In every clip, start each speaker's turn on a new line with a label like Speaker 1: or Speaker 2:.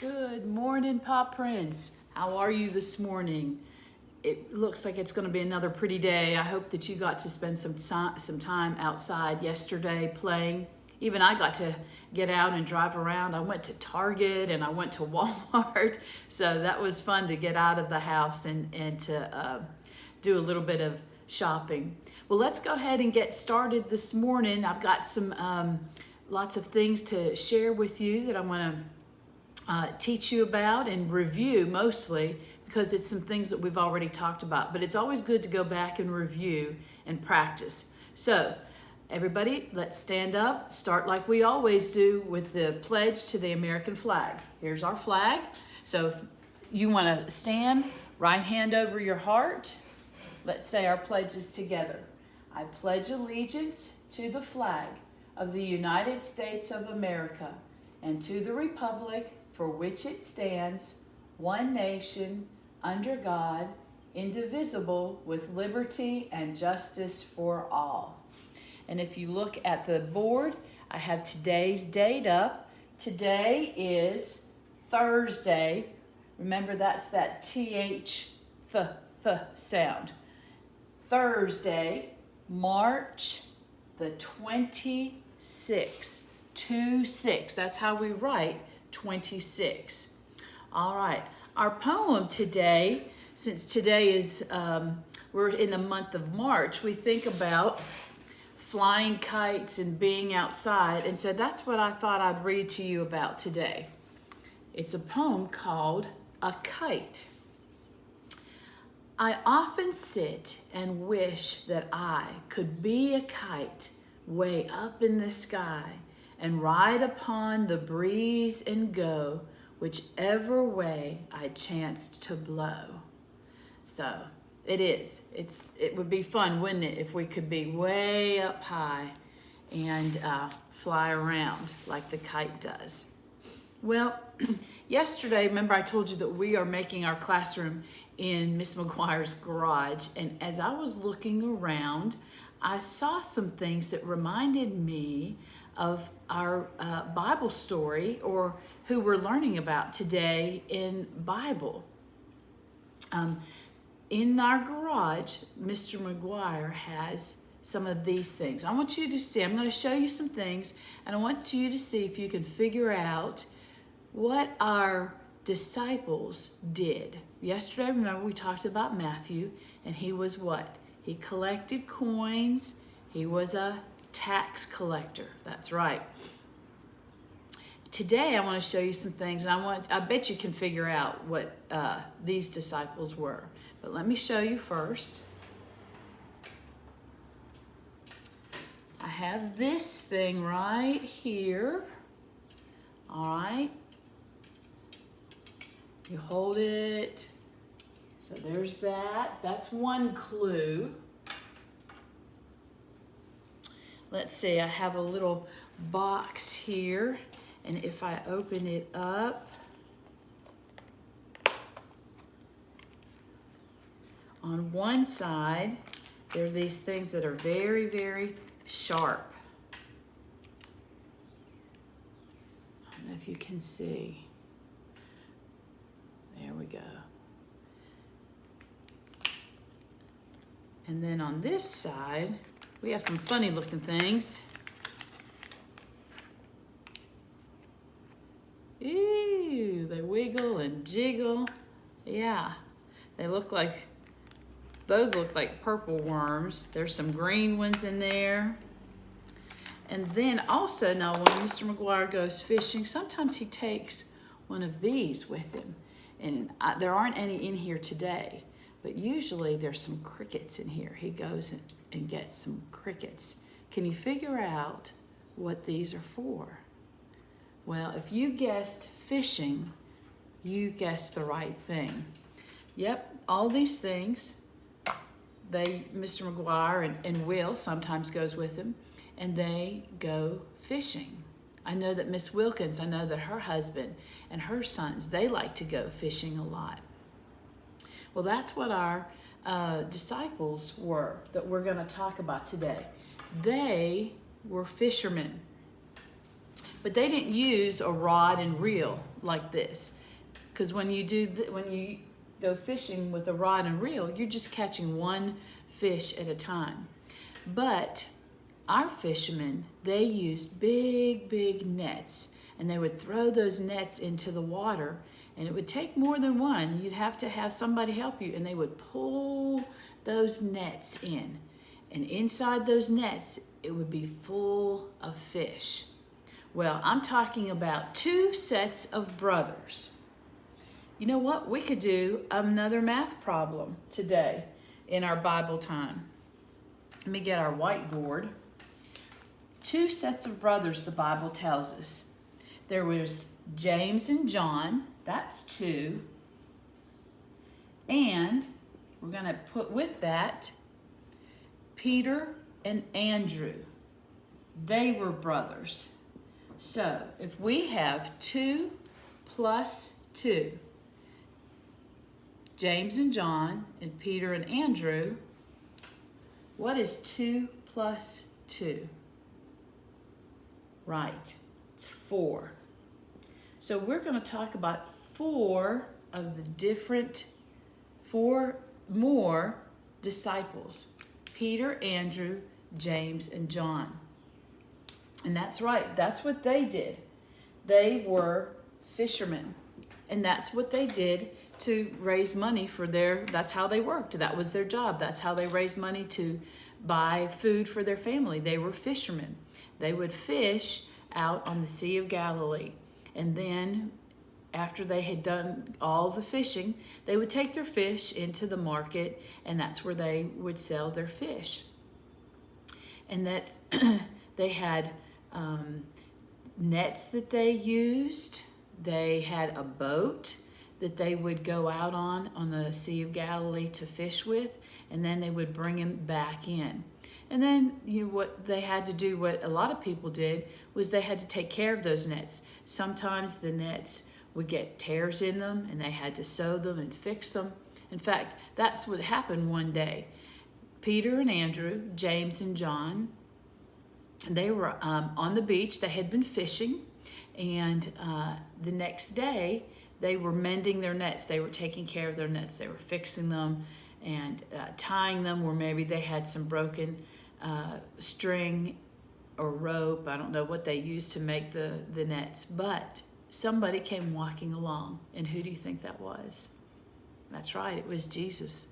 Speaker 1: Good morning, PawPrints. How are you this morning? It looks like it's going to be another pretty day. I hope that you got to spend some time outside yesterday playing. Even I got to get out and drive around. I went to Target and I went to Walmart. So that was fun to get out of the house and to do a little bit of shopping. Well, let's go ahead and get started this morning. I've got some lots of things to share with you that I want to teach you about and review mostly, because it's some things that we've already talked about, but it's always good to go back and review and practice. So everybody, let's stand up, start like we always do with the pledge to the American flag. Here's our flag. So if you want to stand, right hand over your heart. Let's say our pledges together. I pledge allegiance to the flag of the United States of America and to the republic for which it stands, one nation, under God, indivisible, with liberty and justice for all. And if you look at the board, I have today's date up. Today is Thursday. Remember, that's that TH sound. Thursday, March the 26th. 26. That's how we write 26. All right. Our poem today, since today is, we're in the month of March, we think about flying kites and being outside. And so that's what I thought I'd read to you about today. It's a poem called A Kite. I often sit and wish that I could be a kite way up in the sky and ride upon the breeze and go whichever way I chanced to blow. So it would be fun, wouldn't it, if we could be way up high and fly around like the kite does. Well, yesterday, remember I told you that we are making our classroom in Miss McGuire's garage, and as I was looking around, I saw some things that reminded me of our Bible story, or who we're learning about today in Bible. In our garage, Mr. McGuire has some of these things. I want you to see, I'm going to show you some things, and I want you to see if you can figure out what our disciples did. Yesterday, remember, we talked about Matthew, and he was what? He collected coins. He was a tax collector. That's right. Today I want to show you some things, and I bet you can figure out what these disciples were. But let me show you first. I have this thing right here. All right. You hold it. So there's that. That's one clue. Let's see, I have a little box here, and if I open it up, on one side, there are these things that are very, very sharp. I don't know if you can see. There we go. And then on this side, we have some funny looking things. Ew, they wiggle and jiggle. Yeah, those look like purple worms. There's some green ones in there. And then also, now when Mr. McGuire goes fishing, sometimes he takes one of these with him. And there aren't any in here today, but usually there's some crickets in here. He goes and gets some crickets. Can you figure out what these are for? Well, if you guessed fishing, you guessed the right thing. Yep, all these things, Mr. McGuire and Will sometimes goes with him, and they go fishing. I know that Miss Wilkins, I know that her husband and her sons, they like to go fishing a lot. Well, that's what our disciples were that we're going to talk about today. They were fishermen. But they didn't use a rod and reel like this, because when you go fishing with a rod and reel, you're just catching one fish at a time. But our fishermen, they used big nets, and they would throw those nets into the water, and it would take more than one. You'd have to have somebody help you, and they would pull those nets in. And inside those nets, it would be full of fish. Well, I'm talking about 2 sets of brothers. You know what? We could do another math problem today in our Bible time. Let me get our whiteboard. 2 sets of brothers, the Bible tells us. There was James and John, that's 2. And we're going to put with that Peter and Andrew. They were brothers. So if we have 2 plus 2, James and John and Peter and Andrew, what is 2 plus 2? Right, it's 4. So we're going to talk about 4 more disciples. Peter, Andrew, James, and John. And that's right, that's what they did. They were fishermen. And that's what they did to raise money for that's how they worked. That was their job. That's how they raised money to buy food for their family. They were fishermen. They would fish out on the Sea of Galilee. And then after they had done all the fishing, they would take their fish into the market, and that's where they would sell their fish. And that's they had nets that they used. They had a boat that they would go out on the Sea of Galilee to fish with, and then they would bring him back in. And then what they had to do, what a lot of people did, was they had to take care of those nets. Sometimes the nets would get tears in them, and they had to sew them and fix them. In fact, that's what happened one day. Peter and Andrew, James and John, they were on the beach. They had been fishing, and the next day they were mending their nets. They were taking care of their nets. They were fixing them and tying them where maybe they had some broken string or rope. I don't know what they used to make the nets, but somebody came walking along, and who do you think that was? That's right, it was Jesus.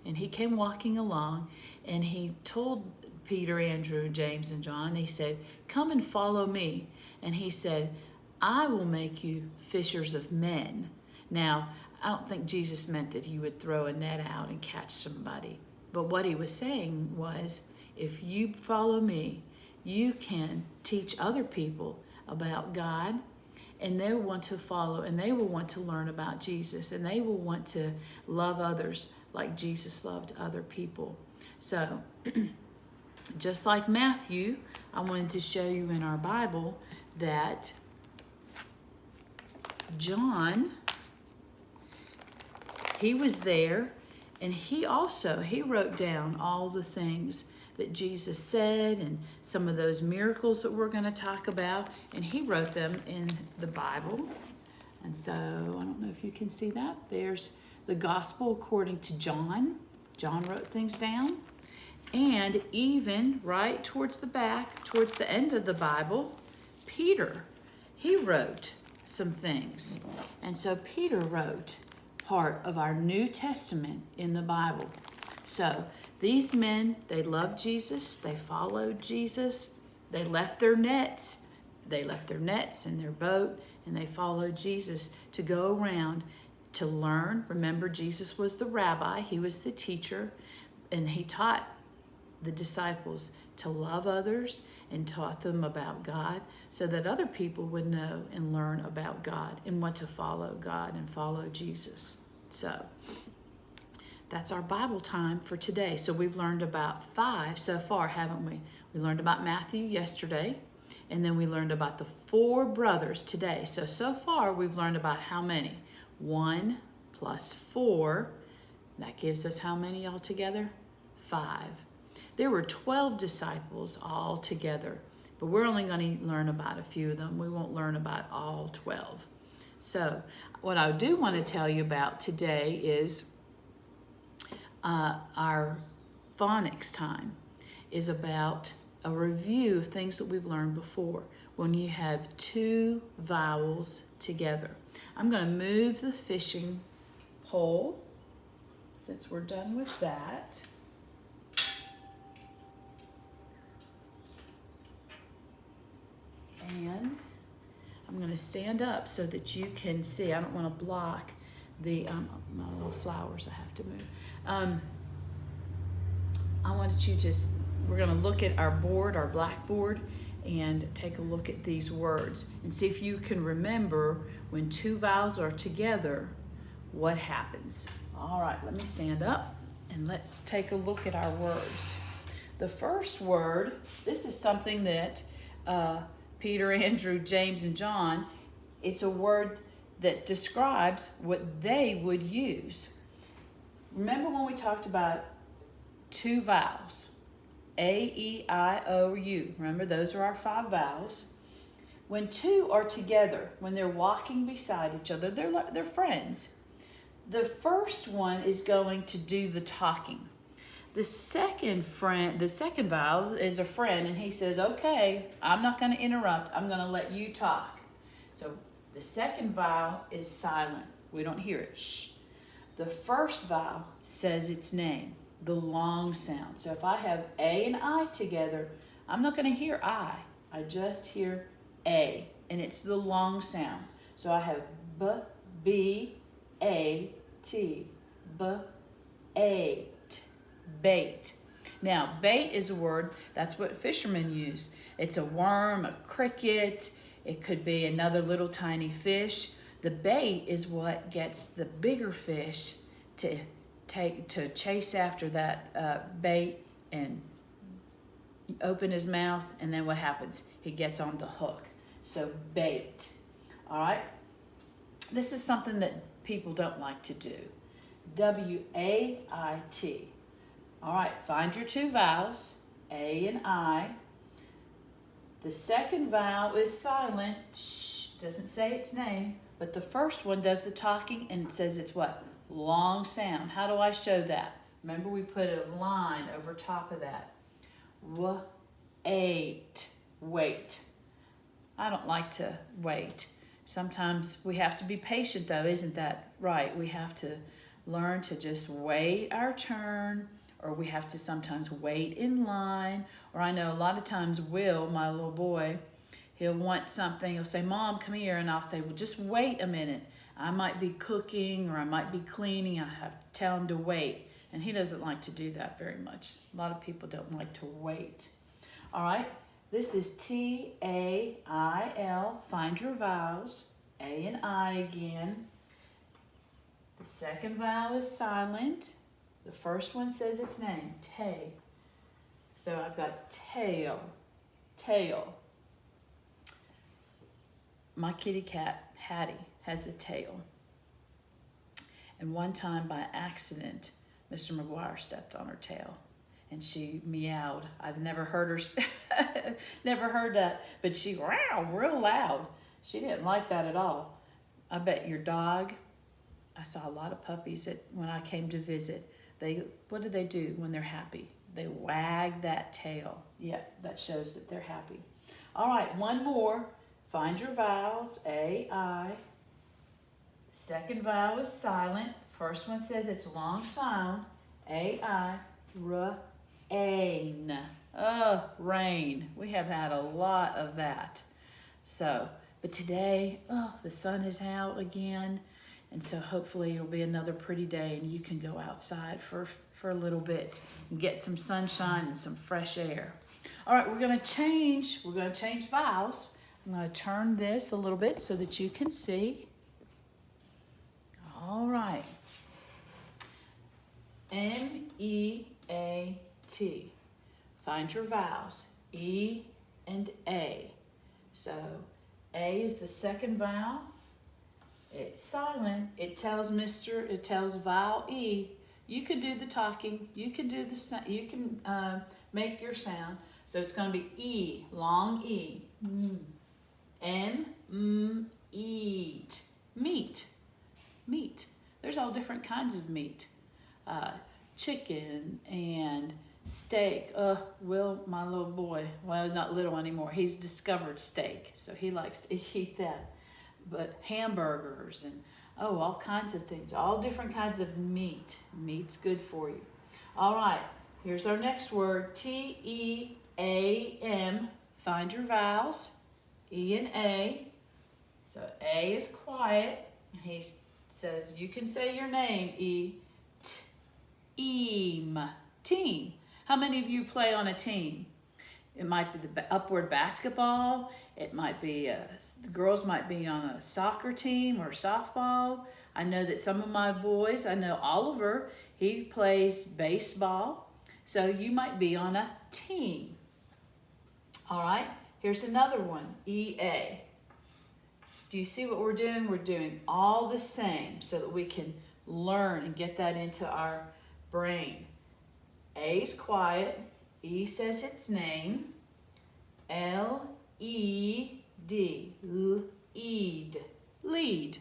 Speaker 1: And he came walking along, and he told Peter, Andrew, James, and John, he said, "Come and follow me." And he said, "I will make you fishers of men." Now, I don't think Jesus meant that he would throw a net out and catch somebody. But what he was saying was, if you follow me, you can teach other people about God, and they want to follow, and they will want to learn about Jesus, and they will want to love others like Jesus loved other people. So, just like Matthew, I wanted to show you in our Bible that John, he was there, and he wrote down all the things that Jesus said and some of those miracles that we're going to talk about, and he wrote them in the Bible. And so I don't know if you can see that. There's the gospel according to John. John wrote things down. And even right towards the back, towards the end of the Bible, Peter, he wrote some things. And so Peter wrote part of our New Testament in the Bible. So these men, they loved Jesus, they followed Jesus, they left their nets in their boat, and they followed Jesus to go around to learn. Remember, Jesus was the rabbi, he was the teacher, and he taught the disciples to love others and taught them about God so that other people would know and learn about God and want to follow God and follow Jesus. So that's our Bible time for today. So we've learned about 5 so far, haven't we? We learned about Matthew yesterday, and then we learned about the 4 brothers today. So far we've learned about how many? 1 plus 4, that gives us how many altogether? 5. There were 12 disciples all together. but we're only going to learn about a few of them. We won't learn about all 12. So what I do want to tell you about today is our phonics time is about a review of things that we've learned before when you have two vowels together. I'm going to move the fishing pole since we're done with that. And I'm going to stand up so that you can see. I don't want to block the my little flowers I have to move. I want you we're going to look at our board, our blackboard, and take a look at these words and see if you can remember when two vowels are together, what happens. All right, let me stand up and let's take a look at our words. The first word, this is something that Peter, Andrew, James, and John, it's a word that describes what they would use. Remember when we talked about two vowels, A, E, I, O, U. Remember, those are our 5 vowels. When two are together, when they're walking beside each other, they're friends. The first one is going to do the talking. The second vowel is a friend, and he says, okay, I'm not going to interrupt. I'm going to let you talk. So the second vowel is silent. We don't hear it. Shh. The first vowel says its name, the long sound. So if I have A and I together, I'm not going to hear I. I just hear A, and it's the long sound. So I have B, B, A, T, B, A, T, bait. Now, bait is a word, that's what fishermen use. It's a worm, a cricket, it could be another little tiny fish. The bait is what gets the bigger fish to chase after that bait and open his mouth, and then what happens? He gets on the hook. So bait. All right? This is something that people don't like to do. W-A-I-T. All right, find your two vowels, A and I. The second vowel is silent. Shh, doesn't say its name, but the first one does the talking and it says it's what? Long sound. How do I show that? Remember, we put a line over top of that. Wait. Wait. I don't like to wait. Sometimes we have to be patient though, isn't that right? We have to learn to just wait our turn, or we have to sometimes wait in line. Or I know a lot of times Will, my little boy, he'll want something. He'll say, Mom, come here. And I'll say, well, just wait a minute. I might be cooking or I might be cleaning. I have to tell him to wait. And he doesn't like to do that very much. A lot of people don't like to wait. All right. This is T-A-I-L. Find your vowels. A and I again. The second vowel is silent. The first one says its name, tay. So I've got tail, tail. My kitty cat, Hattie, has a tail. And one time by accident, Mr. McGuire stepped on her tail and she meowed. I've never heard her, never heard that, but she growled real loud. She didn't like that at all. I bet your dog, I saw a lot of puppies that when I came to visit, what do they do when they're happy? They wag that tail. Yeah, that shows that they're happy. All right, one more. Find your vowels, A, I. Second vowel is silent. First one says it's long sound, A, I, rain. Oh, rain. We have had a lot of that. So, but today, the sun is out again. And so hopefully it'll be another pretty day and you can go outside for a little bit and get some sunshine and some fresh air. All right, we're gonna change vowels. I'm gonna turn this a little bit so that you can see. All right. M-E-A-T. Find your vowels, E and A. So A is the second vowel. It's silent. It tells vowel E. You can do the talking. You can do you can make your sound. So it's going to be E, long E. Eat. Meat. Meat. There's all different kinds of meat. Chicken and steak. Will, my little boy, well, he's not little anymore. He's discovered steak, so he likes to eat that. But hamburgers and, all kinds of things. All different kinds of meat. Meat's good for you. All right, here's our next word, T-E-A-M. Find your vowels, E and A. So A is quiet. He says, you can say your name, E. Team. Team. How many of you play on a team? It might be the upward basketball. It might be, the girls might be on a soccer team or softball. I know that some of my boys, I know Oliver, he plays baseball. So you might be on a team. All right, here's another one, E-A. Do you see what we're doing? We're doing all the same so that we can learn and get that into our brain. A is quiet. E says its name. L-E-D. Lead. Lead.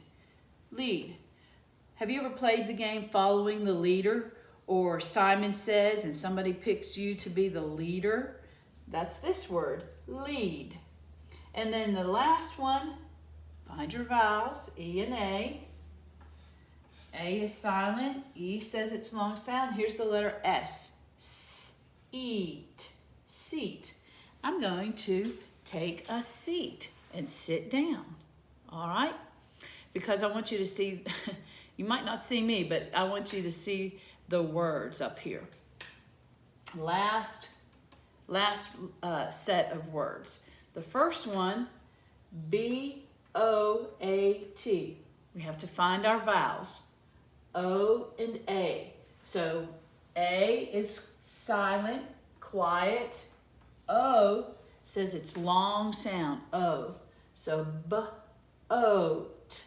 Speaker 1: Lead. Have you ever played the game following the leader? Or Simon Says and somebody picks you to be the leader? That's this word, lead. And then the last one, find your vowels, E and A. A is silent. E says its long sound. Here's the letter S. Eat. Seat. I'm going to take a seat and sit down. All right? Because I want you to see, you might not see me, but I want you to see the words up here. Last set of words. The first one, B-O-A-T. We have to find our vowels. O and A. So A is silent, quiet. O says it's long sound, O. So B-O-T,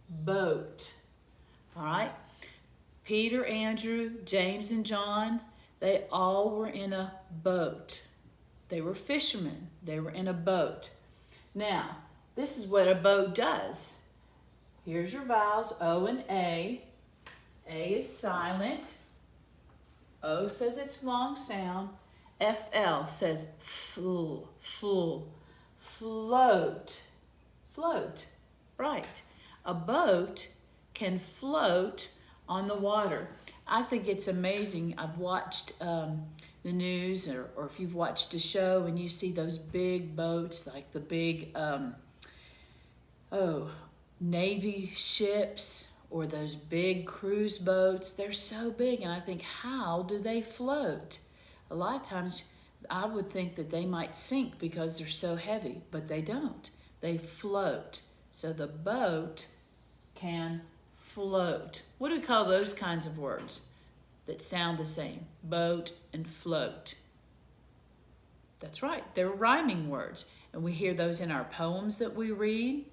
Speaker 1: boat. All right? Peter, Andrew, James, and John, they all were in a boat. They were fishermen. They were in a boat. Now, this is what a boat does. Here's your vowels, O and A. A is silent. O says its long sound. F-L says full, float, float, right. A boat can float on the water. I think it's amazing. I've watched the news or if you've watched a show and you see those big boats, like the big Navy ships or those big cruise boats. They're so big, and I think, how do they float? A lot of times I would think that they might sink because they're so heavy, but they don't. They float. So the boat can float. What do we call those kinds of words that sound the same? Boat and float. That's right. They're rhyming words, and we hear those in our poems that we read.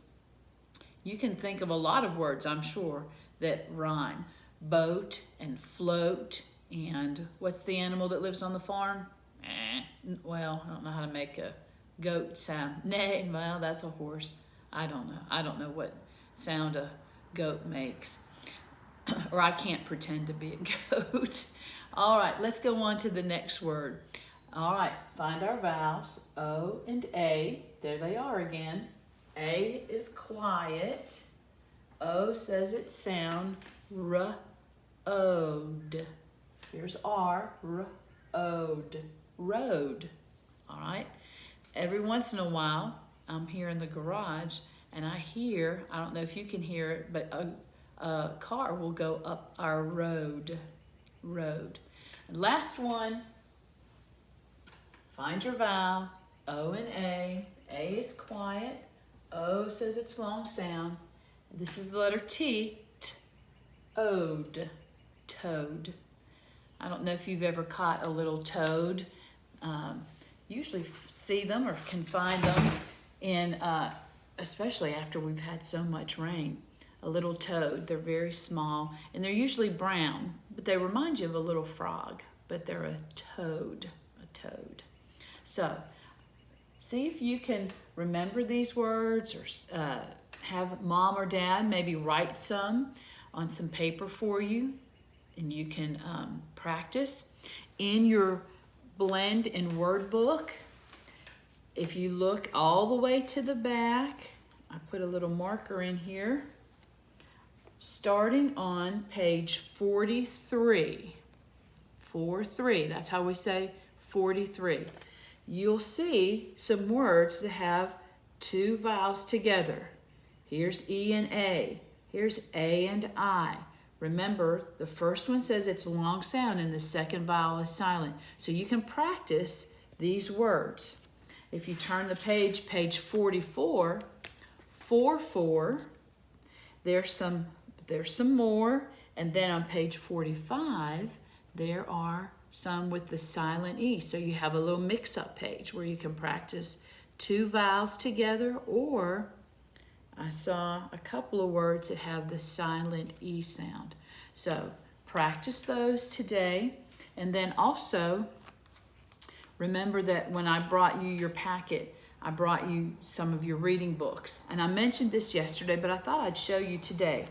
Speaker 1: You can think of a lot of words, I'm sure, that rhyme. Boat and float. And what's the animal that lives on the farm? Well, I don't know how to make a goat sound. Nay, well, that's a horse. I don't know. I don't know what sound a goat makes. Or I can't pretend to be a goat. All right, let's go on to the next word. All right, find our vowels, O and A. There they are again. A is quiet. O says its sound, R-O-D. Here's R, R-O-D, road. All right. Every once in a while, I'm here in the garage and I hear, I don't know if you can hear it, but a car will go up our road. And last one, find your vowel, O and A. A is quiet. O says its long sound. This is the letter T, T-O-D, toad. I don't know if you've ever caught a little toad. Usually see them or can find them in, especially after we've had so much rain. A little toad, they're very small and they're usually brown, but they remind you of a little frog, but they're a toad. So see if you can remember these words, or have mom or dad maybe write some on some paper for you, and you can practice. In your blend and word book, if you look all the way to the back, I put a little marker in here, starting on page 43. 43, that's how we say 43. You'll see some words that have two vowels together. Here's E and A. Here's A and I. Remember, the first one says it's a long sound and the second vowel is silent. So you can practice these words. If you turn the page, page 44, 4, there's some more. And then on page 45, there are some with the silent E. So you have a little mix-up page where you can practice two vowels together, or I saw a couple of words that have the silent E sound. So practice those today. And then also, remember that when I brought you your packet, I brought you some of your reading books. And I mentioned this yesterday, but I thought I'd show you today.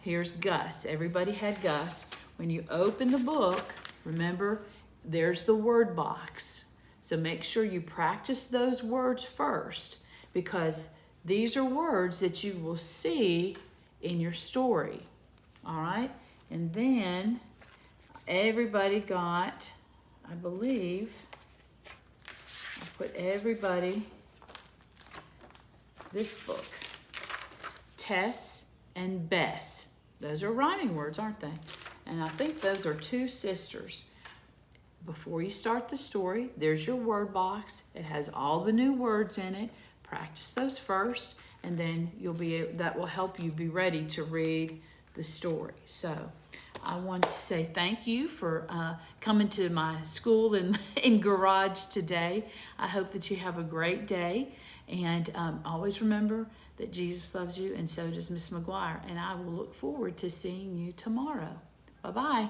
Speaker 1: Here's Gus. Everybody had Gus. When you open the book, remember, there's the word box. So make sure you practice those words first, because these are words that you will see in your story. All right? And then everybody got, I believe, I put everybody this book, Tess and Bess. Those are rhyming words, aren't they? And I think those are two sisters. Before you start the story, there's your word box. It has all the new words in it. Practice those first, and then that will help you be ready to read the story. So I want to say thank you for coming to my school in garage today. I hope that you have a great day, and always remember that Jesus loves you, and so does Miss McGuire. And I will look forward to seeing you tomorrow. Bye-bye.